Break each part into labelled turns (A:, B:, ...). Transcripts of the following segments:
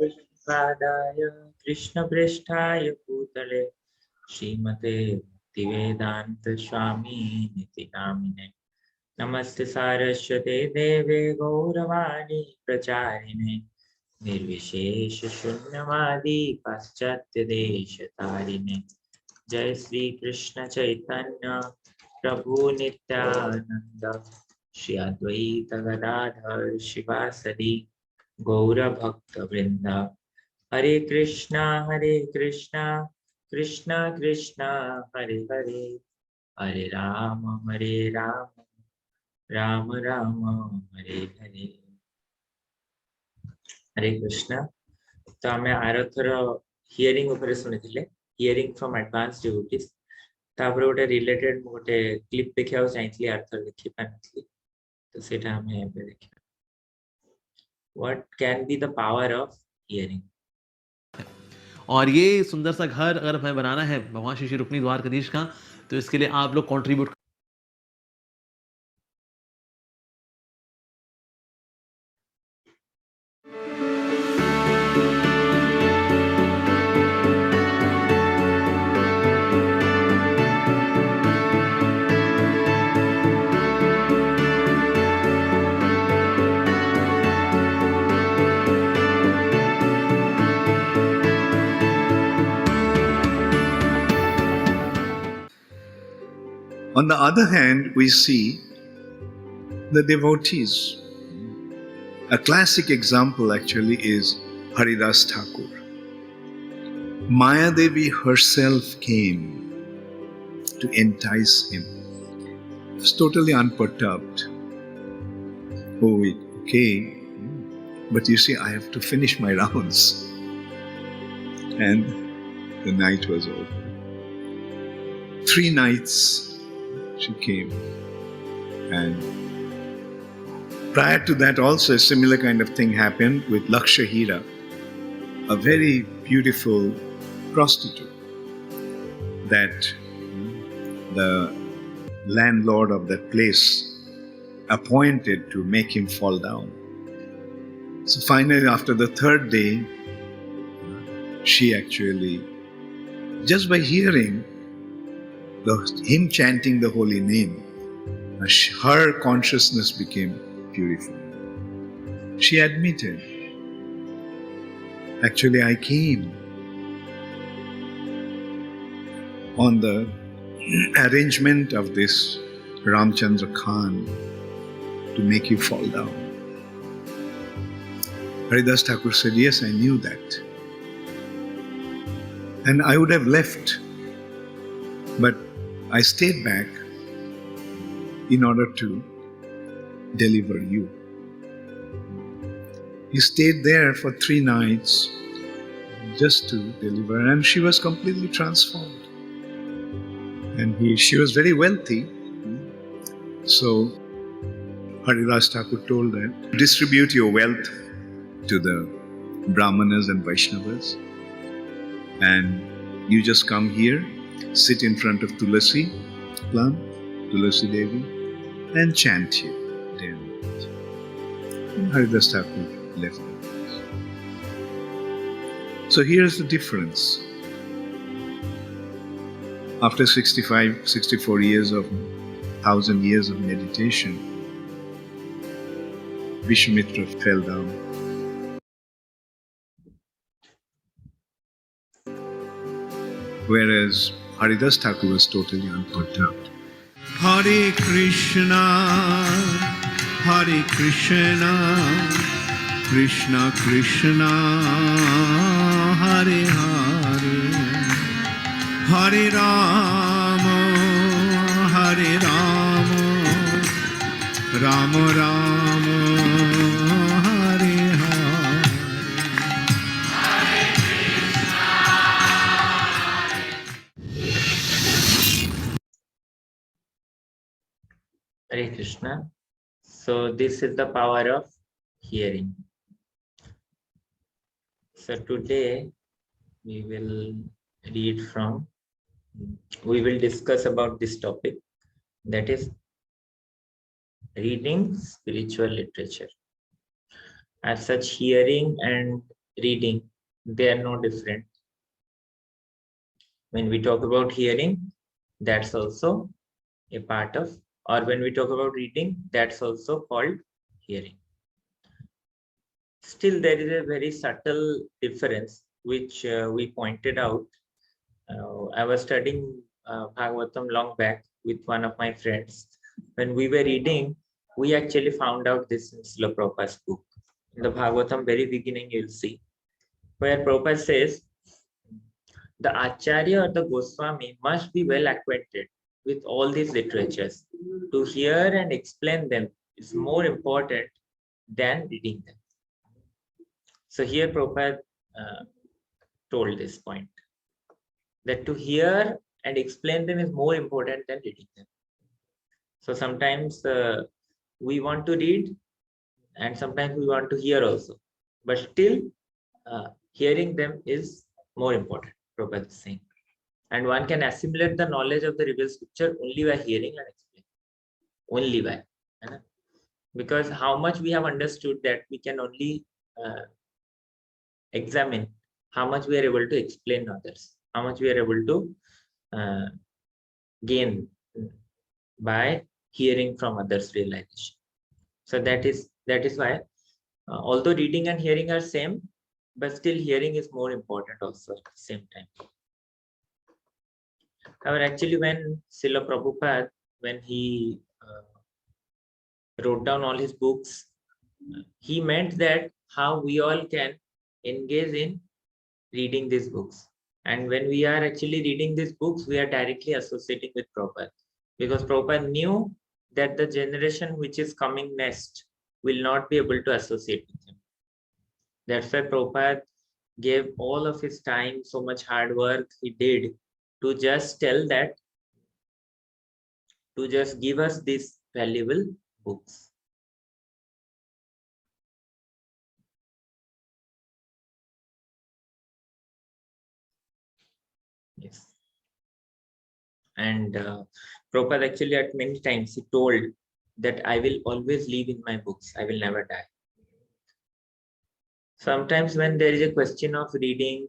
A: कृष्णपादाय कृष्णप्रेष्ठाय भूतले श्रीमते भक्तिवेदांत स्वामी निति नामिने नमस्ते सारस्वते देवे गौरवाणी प्रचारिणे निर्विशेष शून्यवादी पाश्चात्य देश तारिणे जय श्री कृष्ण चैतन्य प्रभु नित्यानंद श्री अद्वैत गदाधर शिवासदि गौर भक्त वृंद हरे कृष्णा कृष्णा कृष्णा हरे हरे हरे राम राम राम हरे हरे हरे कृष्णा। तो आम आरथर हियरिंग उपरे सुनिथिले हियरिंग फ्रॉम एडवांस डिवोटीज तापर गोटे रिलेटेड गोटे क्लिप देखिया चाहिए आरथर देखि पानथि तो सेटा हमें एबे देखिया what can be the power of hearing.
B: और ये सुंदर सा घर अगर हमें बनाना है भगवान श्री श्री रुक्मिणी द्वारकाधीश का, तो इसके लिए आप लोग contribute
C: On the other hand, we see the devotees. A classic example actually is Haridas Thakur. Maya Devi herself came to entice him. He was totally unperturbed. Oh, okay, but you see, I have to finish my rounds. And the night was over. 3 nights she came. And prior to that also a similar kind of thing happened with Lakshahira, a very beautiful prostitute that the landlord of that place appointed to make him fall down. So finally, after the 3rd day, she actually, just by hearing him chanting the holy name, her consciousness became purified. She admitted, actually I came on the arrangement of this Ramchandra Khan to make you fall down. Haridas Thakur said, yes, I knew that. And I would have left, but I stayed back in order to deliver you. He stayed there for 3 nights just to deliver, and she was completely transformed. And she was very wealthy. So Haridas Thakur told her, distribute your wealth to the Brahmanas and Vaishnavas, and you just come here, sit in front of Tulasi plant, Tulasi Devi, and chant here day and night. And Haridas Thakur left the place. So here's the difference. After 64 years of 1,000 years of meditation, Vishwamitra fell down. Whereas Haridas Thakur was totally unperturbed. Hare Krishna, Krishna Krishna, Hare Hare, Hare Rama, Rama Rama, Hare Hare.
A: Hare Krishna. So this is the power of hearing. So today we will discuss about this topic, that is reading spiritual literature. As such, hearing and reading, they are no different. When we talk about hearing, that's also a part of, or when we talk about reading, that's also called hearing. Still, there is a very subtle difference which we pointed out. I was studying Bhagavatam long back with one of my friends. When we were reading, we actually found out this in Srila Prabhupada's book. In the Bhagavatam very beginning, you'll see, where Prabhupada says, the Acharya or the Goswami must be well acquainted with all these literatures. To hear and explain them is more important than reading them. So here Prabhupada told this point, that to hear and explain them is more important than reading them. So sometimes we want to read and sometimes we want to hear also, but still hearing them is more important, Prabhupada is saying. And one can assimilate the knowledge of the revealed scripture only by hearing and explaining. Only by. Because how much we have understood, that we can only examine how much we are able to explain others, how much we are able to gain by hearing from others' realization. So that is why, although reading and hearing are same, but still hearing is more important also at the same time. However, actually, when Srila Prabhupada, when he wrote down all his books, he meant that how we all can engage in reading these books. And when we are actually reading these books, we are directly associating with Prabhupada. Because Prabhupada knew that the generation which is coming next will not be able to associate with him. That's why Prabhupada gave all of his time, so much hard work he did to just tell that, to just give us these valuable books. Yes. And Prabhupada actually at many times he told that I will always live in my books, I will never die. Sometimes when there is a question of reading,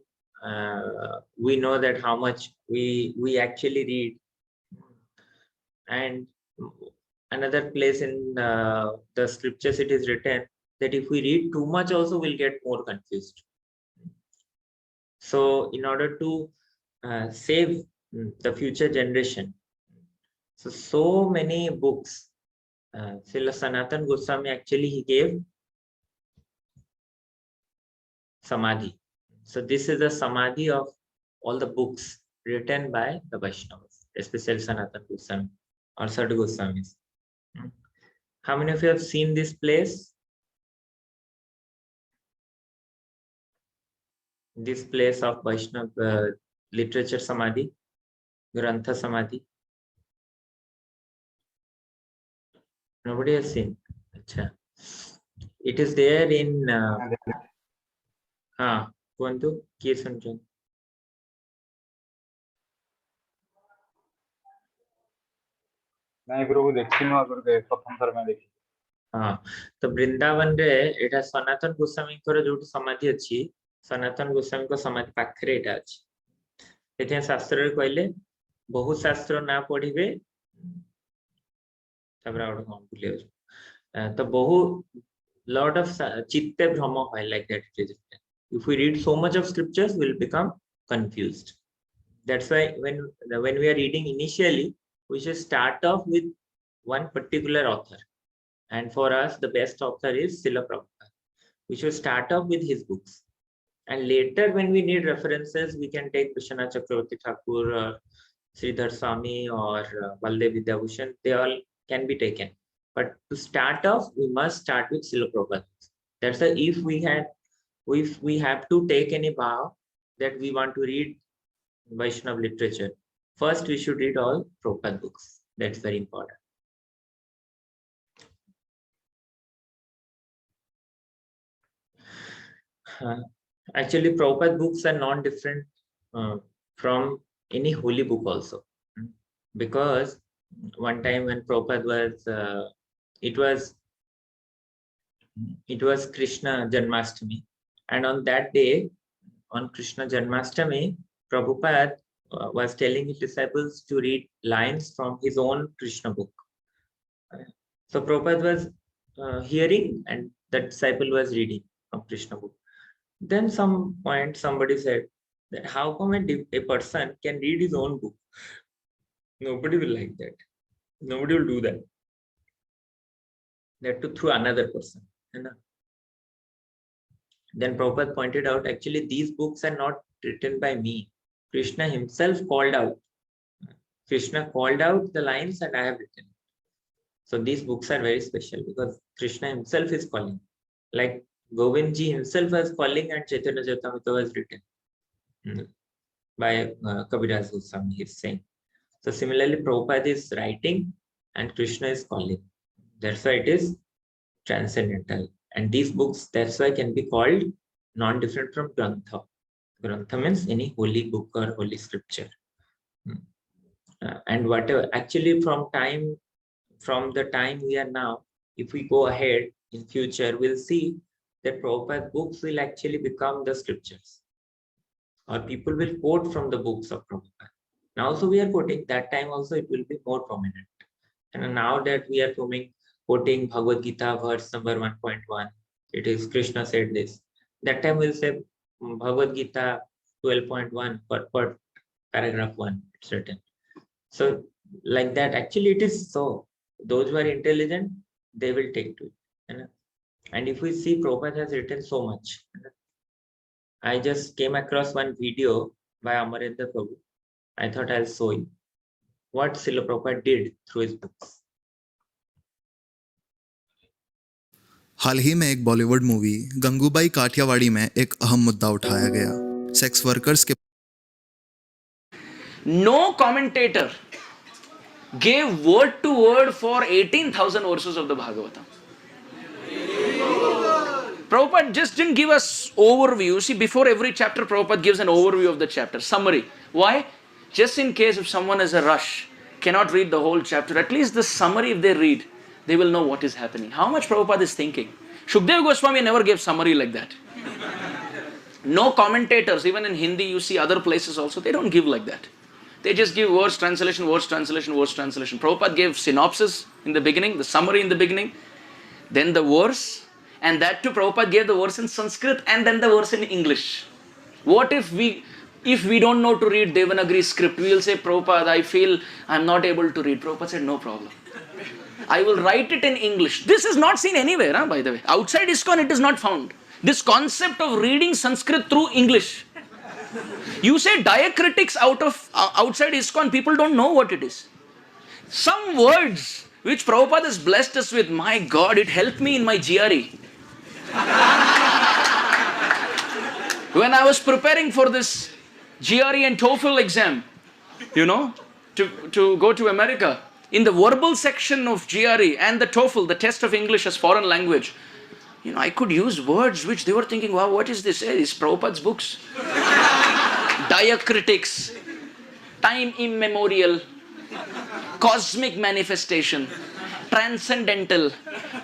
A: we know that how much we actually read. And another place in the scriptures it is written that if we read too much also, we'll get more confused. So in order to save the future generation, so many books, Srila Sanatana Goswami actually he gave samadhi. So this is the samadhi of all the books written by the Vaishnavas, especially Sanatana Goswami or Sadhu Goswamis. How many of you have seen this place? This place of Vaishnava literature samadhi, Grantha samadhi. Nobody has seen. Achha. It is there in କୁହନ୍ତୁ କିଏ ଶୁଣୁଛନ୍ତି?
D: ନାଇଁ ପ୍ରଭୁ ଦେଖିନୁ ଆଗରୁ ପ୍ରଥମ ଥର ପାଇଁ ଦେଖି।
A: ତ ବୃନ୍ଦାବନ ରେ ଏଟା ସନାତନ ଗୋସ୍ୱାମୀଙ୍କର ଯୋଉଠି ସମାଧି ଅଛି, ସନାତନ ଗୋସ୍ୱାମୀଙ୍କ ସମାଧି ପାଖରେ ଏଟା ଅଛି। ସେଥିପାଇଁ ଶାସ୍ତ୍ରରେ କହିଲେ ବହୁତ ଶାସ୍ତ୍ର ନା ପଢିବେ, ତାପରେ ଆଉ କଣ ଭୁଲି ଯାଉଛି, ତ ବହୁ lot of chitte bhrama hoy, like that it is written. If we read so much of scriptures, we will become confused. That's why when we are reading initially, we should start off with one particular author. And for us, the best author is Srila Prabhupada. We should start off with his books. And later, when we need references, we can take Vishwanath Chakravarti Thakur or Sridhar Swami or Baldev Vidyabhushan. They all can be taken. But to start off, we must start with Srila Prabhupada. That's why if we have to take any vow that we want to read Vaishnava literature, first we should read all Prabhupada books. That's very important. Actually, Prabhupada books are not different from any holy book also. Because one time when Prabhupada was, it was Krishna Janmashtami, And on that day, on Krishna Janmashtami, Prabhupada was telling his disciples to read lines from his own Krishna book. So Prabhupada was hearing and the disciple was reading from Krishna book. Then some point somebody said that how come a person can read his own book? Nobody will like that. Nobody will do that. That to through another person. You know? Then Prabhupada pointed out, actually these books are not written by me. Krishna himself called out. Krishna called out the lines and I have written. So these books are very special because Krishna himself is calling. Like Govindji himself was calling and Chaitanya Charitamrita was written by Kaviraj Goswami, he is saying. So similarly, Prabhupada is writing and Krishna is calling. That's why it is transcendental. And these books, that's why can be called non-different from Grantha. Grantha means any holy book or holy scripture. And whatever, actually from the time we are now, if we go ahead in future, we'll see that Prabhupada books will actually become the scriptures. Or people will quote from the books of Prabhupada. Now also we are quoting, that time also it will be more prominent. And now that we are quoting Bhagavad Gita verse number 1.1, it is Krishna said this. That time we'll say Bhagavad Gita 12.1 per paragraph 1, it's written. So like that, actually it is so. Those who are intelligent, they will take to it. And if we see, Prabhupada has written so much. I just came across one video by Amarendra Prabhu. I thought I'll show you what Srila Prabhupada did through his books.
E: हाल ही में एक Bollywood movie Gangubai Kathiawadi में एक अहम मुद्दा उठाया गया, sex workers के।
F: No commentator gave word to word for 18,000 verses of the Bhagavatam. Prabhupada just didn't give us overview. See, before every chapter, Prabhupada gives an overview of the chapter, summary. Why? Just in case if someone has a rush, cannot read the whole chapter, at least the summary if they read, they will know what is happening. How much Prabhupada is thinking. Shukdev Goswami never gave summary like that. No commentators, even in Hindi, you see other places also, they don't give like that. They just give words translation, words translation, words translation. Prabhupada gave synopsis in the beginning, the summary in the beginning, then the verse, and that too Prabhupada gave the verse in Sanskrit and then the verse in English. What if we don't know to read Devanagari script, we will say, Prabhupada, I feel I am not able to read. Prabhupada said, no problem. I will write it in English. This is not seen anywhere, by the way. Outside ISKCON it is not found. This concept of reading Sanskrit through English. You say diacritics outside ISKCON, people don't know what it is. Some words which Prabhupada has blessed us with, my God, it helped me in my GRE. When I was preparing for this GRE and TOEFL exam, to go to America, in the verbal section of GRE and the TOEFL, the test of English as foreign language, I could use words which they were thinking, wow, what is this? It's Prabhupada's books. Diacritics, time immemorial, cosmic manifestation, transcendental,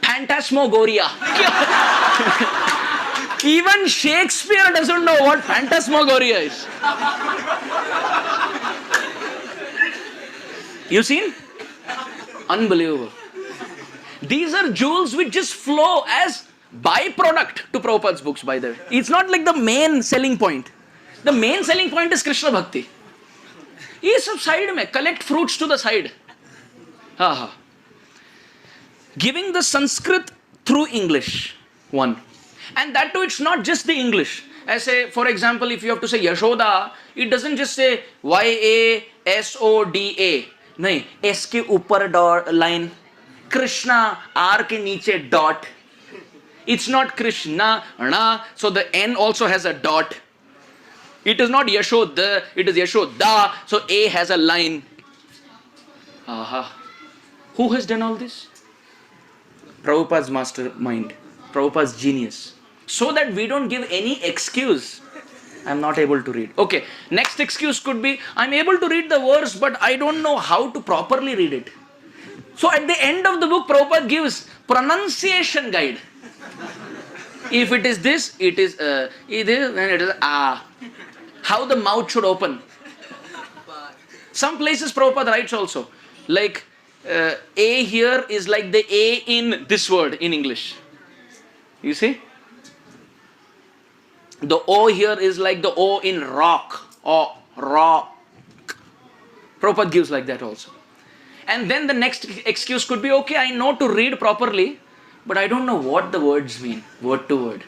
F: phantasmagoria. Even Shakespeare doesn't know what phantasmagoria is. You seen? Unbelievable. These are jewels which just flow as byproduct to Prabhupada's books, by the way. It's not like the main selling point. The main selling point is Krishna Bhakti. ये सब side में, collect fruits to the side. Giving the Sanskrit through English, one. And that too, it's not just the English. As say, for example, if you have to say Yashoda, it doesn't just say Y-A-S-O-D-A. नहीं, S के ऊपर dot line, Krishna R के नीचे dot. It's not Krishna, na, so the N also has a dot. It is not Yashoda, it is Yashoda, so A has a line. Who has done all this? Prabhupada's mastermind, Prabhupada's genius. So that we don't give any excuse. I'm not able to read. Okay, next excuse could be, I'm able to read the verse, but I don't know how to properly read it. So at the end of the book, Prabhupada gives pronunciation guide. If it is this, it is, then it is how the mouth should open. Some places Prabhupada writes also, like A here is like the A in this word in English. You see? The O here is like the O in rock or rock. Prabhupada gives like that also. And then the next excuse could be, okay, I know to read properly, but I don't know what the words mean, word to word.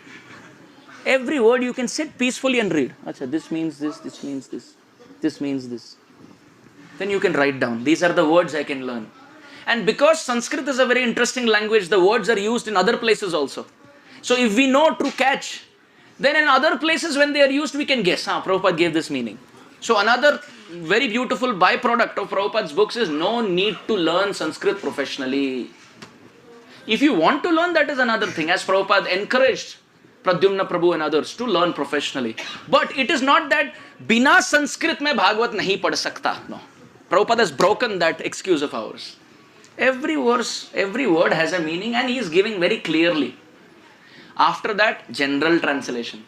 F: Every word you can sit peacefully and read. Achha, this means this means this, this means this. Then you can write down, these are the words I can learn. And because Sanskrit is a very interesting language, the words are used in other places also. So if we know to catch, then in other places when they are used, we can guess, Prabhupada gave this meaning. So another very beautiful byproduct of Prabhupada's books is no need to learn Sanskrit professionally. If you want to learn, that is another thing, as Prabhupada encouraged Pradyumna Prabhu and others to learn professionally. But it is not that bina Sanskrit mein Bhagavad nahi pad sakta. No. Prabhupada has broken that excuse of ours. Every verse, every word has a meaning and he is giving very clearly. After that, general translation.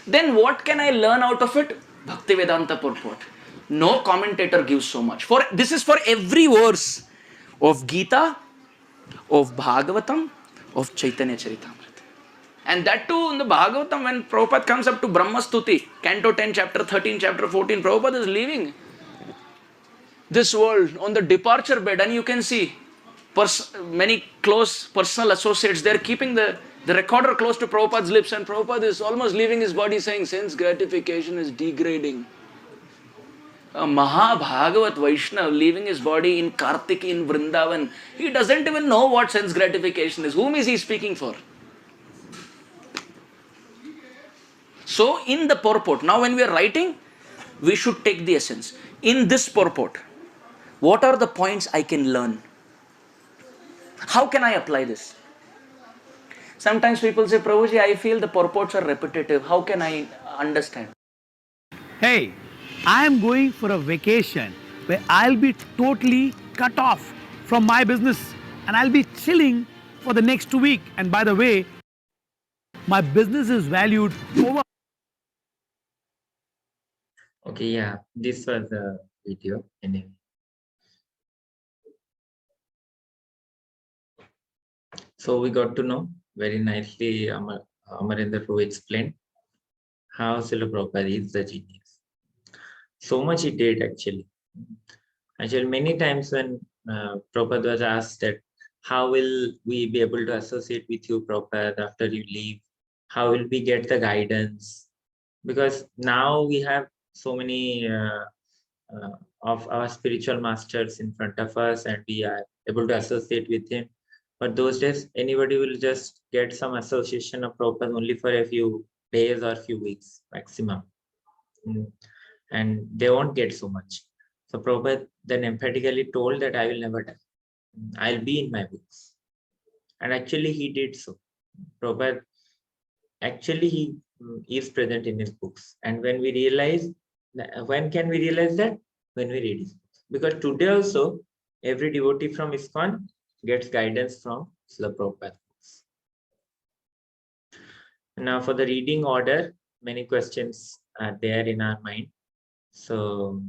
F: Then what can I learn out of it? Bhaktivedanta purport. No commentator gives so much. This is for every verse of Gita, of Bhagavatam, of Chaitanya Charitamrita. And that too in the Bhagavatam, when Prabhupada comes up to Brahma Stuti, Canto 10, Chapter 13, Chapter 14, Prabhupada is leaving this world on the departure bed, and you can see many close personal associates, they're keeping the recorder close to Prabhupada's lips, and Prabhupada is almost leaving his body saying, sense gratification is degrading. A Mahabhagavat Vaishnav leaving his body in Kartik in Vrindavan, he doesn't even know what sense gratification is. Whom is he speaking for? So in the purport, now when we are writing, we should take the essence. In this purport, what are the points I can learn? How can I apply this? Sometimes people say, Prabhuji, I feel the purports are repetitive. How can I understand?
G: Hey, I am going for a vacation where I'll be totally cut off from my business and I'll be chilling for the next week. And by the way, my business is valued over.
A: Okay, yeah, this was the video anyway. So we got to know very nicely, Amarendra Prabhu explained how Srila Prabhupada is the genius. So much he did actually. Actually, many times when Prabhupada was asked that, how will we be able to associate with you, Prabhupada, after you leave? How will we get the guidance? Because now we have so many of our spiritual masters in front of us and we are able to associate with him. But those days, anybody will just get some association of Prabhupada only for a few days or few weeks maximum. And they won't get so much. So Prabhupada then emphatically told that I will never die. I'll be in my books. And actually he did so. Prabhupada, actually he is present in his books. And when we realize, when can we realize that? When we read his books. Because today also, every devotee from ISKCON gets guidance from Srila Prabhupada books. Now for the reading order, many questions are there in our mind. So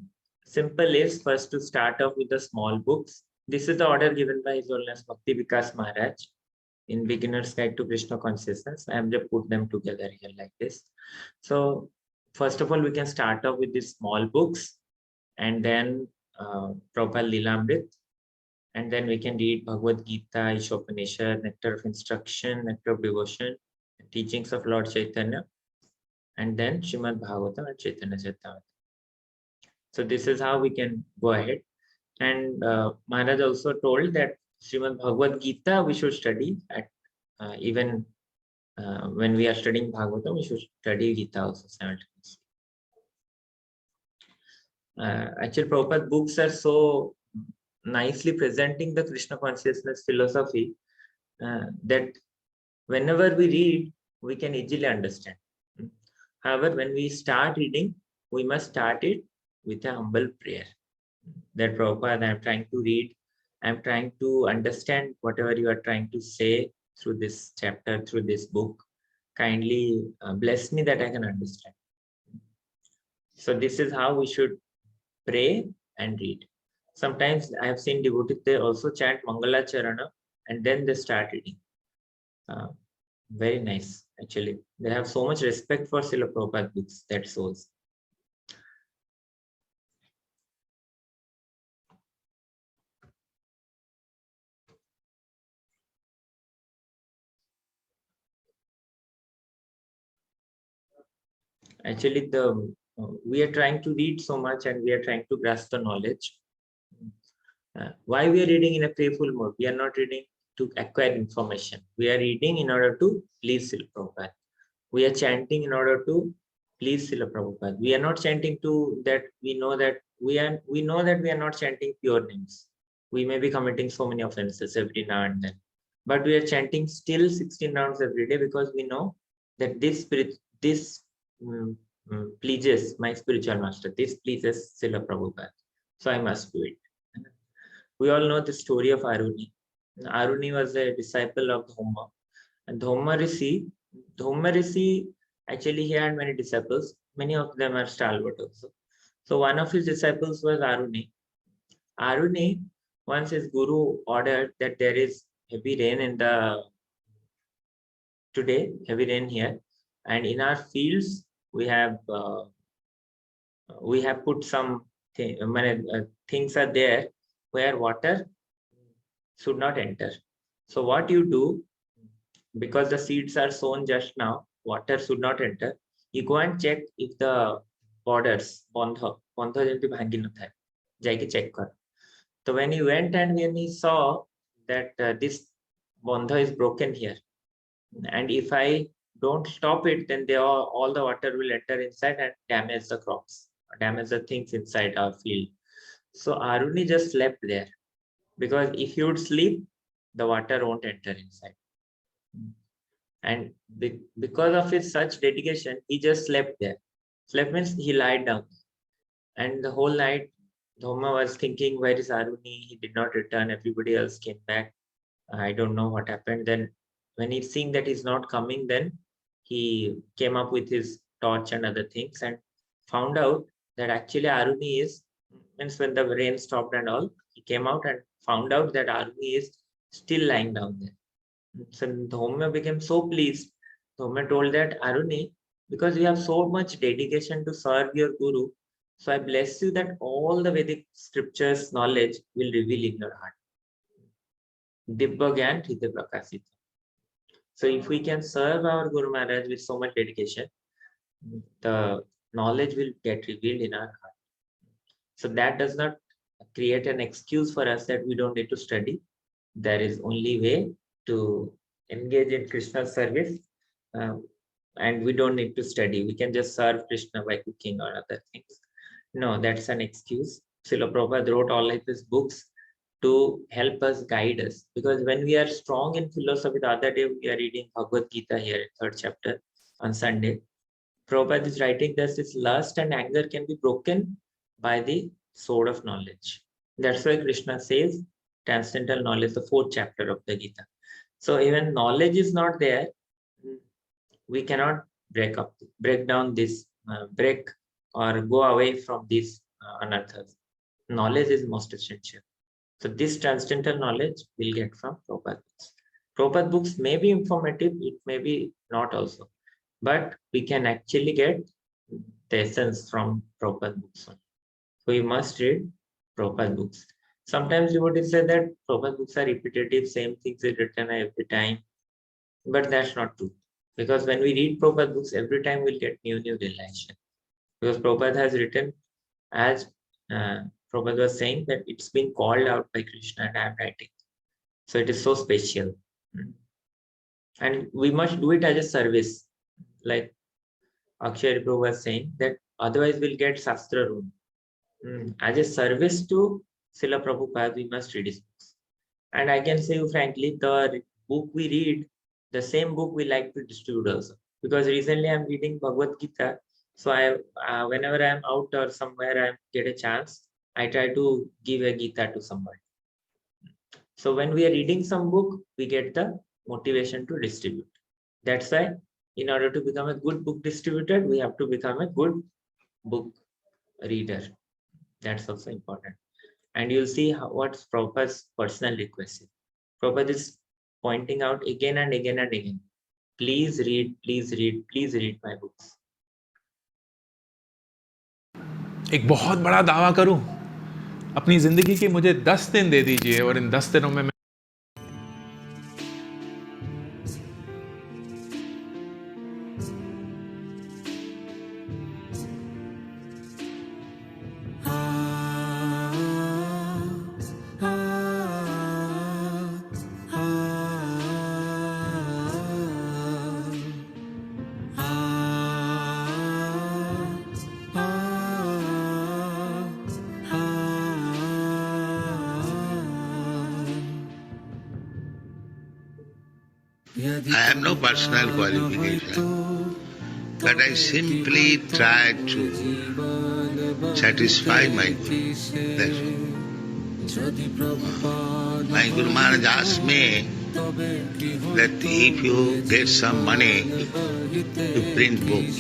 A: simple is first to start off with the small books. This is the order given by His Holiness Bhakti Vikas Maharaj in Beginner's Guide to Krishna Consciousness. I have just put them together here like this. So first of all, we can start off with these small books and then Prabhupada Lilamrit. And then we can read Bhagavad Gita, Ishopanishad, Nectar of Instruction, Nectar of Devotion, Teachings of Lord Chaitanya, and then Srimad Bhagavatam and Chaitanya Charitamrita. So this is how we can go ahead. And Maharaj also told that Srimad Bhagavad Gita we should study at even when we are studying Bhagavatam, we should study Gita also simultaneously. Actually, Prabhupada books are so nicely presenting the Krishna consciousness philosophy that whenever we read, we can easily understand. However, when we start reading, we must start it with a humble prayer. That Prabhupada, I am trying to read, I am trying to understand whatever you are trying to say through this chapter, through this book. kindly bless me that I can understand. So this is how we should pray and read. Sometimes I have seen devotees, they also chant Mangala Charana and then they start reading. Very nice, actually. They have so much respect for Srila Prabhupada books, that shows. Actually, we are trying to read so much and we are trying to grasp the knowledge. Why we are reading in a playful mode? We are not reading to acquire information. We are reading in order to please Srila Prabhupada. We are chanting in order to please Srila Prabhupada. We are not chanting to that we know that we are not chanting pure names. We may be committing so many offenses every now and then, but we are chanting still 16 rounds every day because we know that this pleases my spiritual master. This pleases Srila Prabhupada. So I must do it. We all know the story of Aruni. Aruni was a disciple of Dhamma. And Dhamma Rishi, actually he had many disciples. Many of them are stalwart also. So one of his disciples was Aruni. Aruni, once his guru ordered that there is heavy rain heavy rain here. And in our fields, we have put some things are there where water should not enter. So what you do, because the seeds are sown just now, water should not enter. You go and check if the borders, bandha jemti bhangi na thai, jaiki check kar. So when he went and when he saw that this bandha is broken here, and if I don't stop it, then all the water will enter inside and damage the crops, damage the things inside our field. So Aruni just slept there, because if he would sleep, the water won't enter inside. And because of his such dedication, he just slept there. Slept means he lied down. And the whole night, Dhamma was thinking, where is Aruni? He did not return. Everybody else came back. I don't know what happened. Then when he's seeing that he's not coming, then he came up with his torch and other things and found out that actually Aruni means when the rain stopped and all, he came out and found out that Aruni is still lying down there. So Dhamma became so pleased. Dhamma told that Aruni, because you have so much dedication to serve your guru, so I bless you that all the Vedic scriptures knowledge will reveal in your heart. Dibba Gyan Hridaya Prakashita. So if we can serve our Guru Maharaj with so much dedication, the knowledge will get revealed in our heart. So that does not create an excuse for us that we don't need to study. There is only way to engage in Krishna's service, and we don't need to study. We can just serve Krishna by cooking or other things. No, that's an excuse. Srila Prabhupada wrote all of his books to help us, guide us. Because when we are strong in philosophy, the other day we are reading Bhagavad Gita here, 3rd chapter on Sunday. Prabhupada is writing that this lust and anger can be broken by the sword of knowledge. That's why Krishna says transcendental knowledge, the 4th chapter of the Gita. So even knowledge is not there, we cannot break down this, break or go away from these anarthas. Knowledge is most essential. So this transcendental knowledge we'll get from Prabhupada books. Prabhupada books may be informative, it may be not also, but we can actually get the essence from Prabhupada books. So we must read Prabhupada books. Sometimes you would say that Prabhupada books are repetitive, same things are written every time, but that's not true. Because when we read Prabhupada books, every time we'll get new realization. Because Prabhupada has written, as Prabhupada was saying, that it's been called out by Krishna and I'm writing. So it is so special. And we must do it as a service. Like Akshay Prabhu was saying, that otherwise we'll get Shastra room. As a service to Srila Prabhupada, we must read his books. And I can say you frankly, the book we read, the same book we like to distribute also. Because recently I'm reading Bhagavad Gita. So whenever I'm out or somewhere I get a chance, I try to give a Gita to somebody. So when we are reading some book, we get the motivation to distribute. That's why In order to become a good book distributor, we have to become a good book reader. That's also important. And you'll see what's Prabhupada's personal request. Prabhupada is pointing out again and again and again, please read, please read, please read my books.
H: एक बहुत बड़ा दावा करूं, अपनी जिंदगी के मुझे 10 दिन दे दीजिए और इन 10 दिनों में मैं
I: I have no personal qualification, but I simply try to satisfy my Guru. That's all. My Guru Maharaj asked me that if you get some money to print books,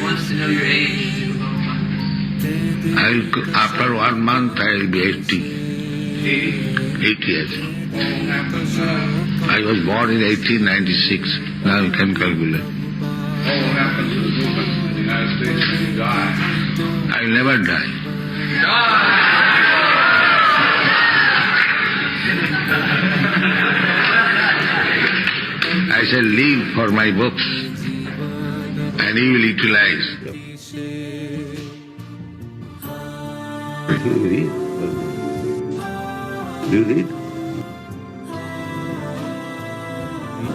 F: Wants to know your age.
I: after 1 month I will be 80. 80 years. I was born in 1896. Now you can calculate.
J: What will happen to the movement in the United States when you die?
I: I will never die. I shall live for my books and you will utilize. Do you read? Do you read?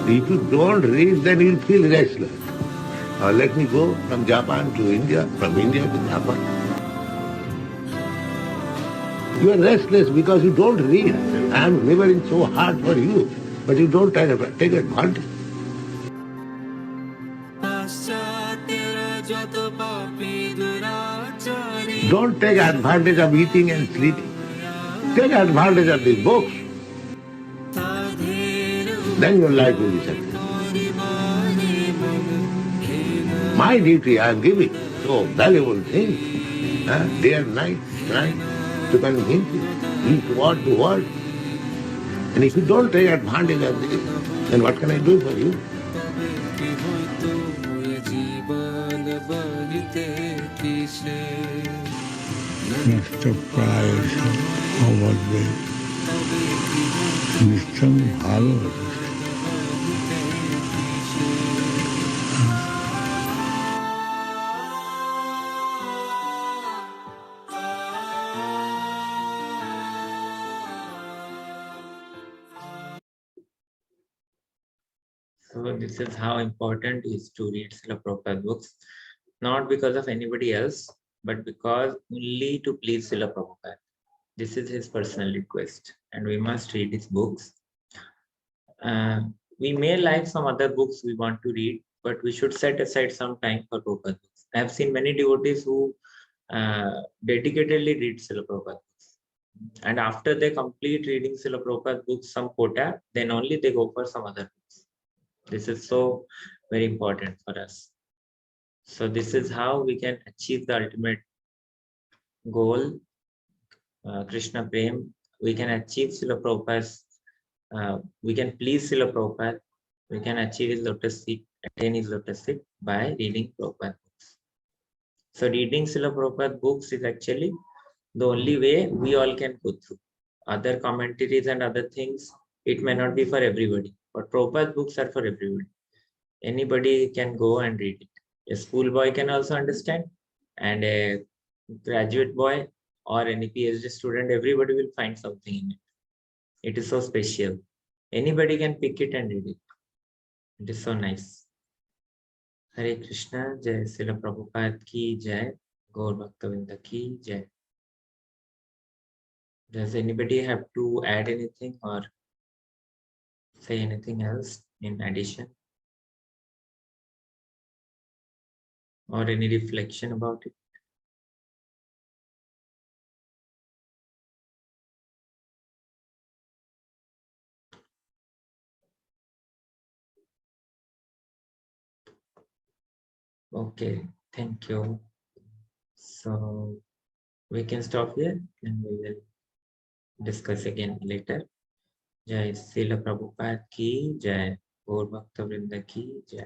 I: If you don't read, then you'll feel restless. Let me go from Japan to India, from India to Japan. You are restless because you don't read. I am laboring so hard for you, but you don't take advantage. Don't take advantage of eating and sleeping. Take advantage of these books. Then your life will be successful. My duty I am giving, so valuable things, day and night, trying to convince you toward the world. And if you don't take advantage of this, then what can I do for you?
K: Mr. Price, how was it? Mr. Bhalo.
A: So this is how important it is to read Srila Prabhupada books, not because of anybody else, but because only to please Srila Prabhupada. This is his personal request, and we must read his books. We may like some other books we want to read, but we should set aside some time for Prabhupada books. I have seen many devotees who dedicatedly read Srila Prabhupada books. And after they complete reading Srila Prabhupada books, some quota, then only they go for some other books. This is so very important for us. So this is how we can achieve the ultimate goal, Krishna Prem. We can achieve Srila Prabhupada's, we can please Srila Prabhupada, we can achieve his lotus seat, attain his lotus seat by reading Prabhupada books. So reading Srila Prabhupada books is actually the only way we all can go through. Other commentaries and other things, it may not be for everybody, but Prabhupada books are for everybody. Anybody can go and read it. A schoolboy can also understand, and a graduate boy or any PhD student, everybody will find something in it. It is so special. Anybody can pick it and read it. It is so nice. Hare Krishna, Jai Srila Prabhupada ki Jai, Gaur Bhaktavinda ki Jai. Does anybody have to add anything or say anything else in addition? Or any reflection about it? Okay, thank you. So we can stop here and we will discuss again later. जय श्रील प्रभुपाद की जय, गौर भक्त वृंद की जय।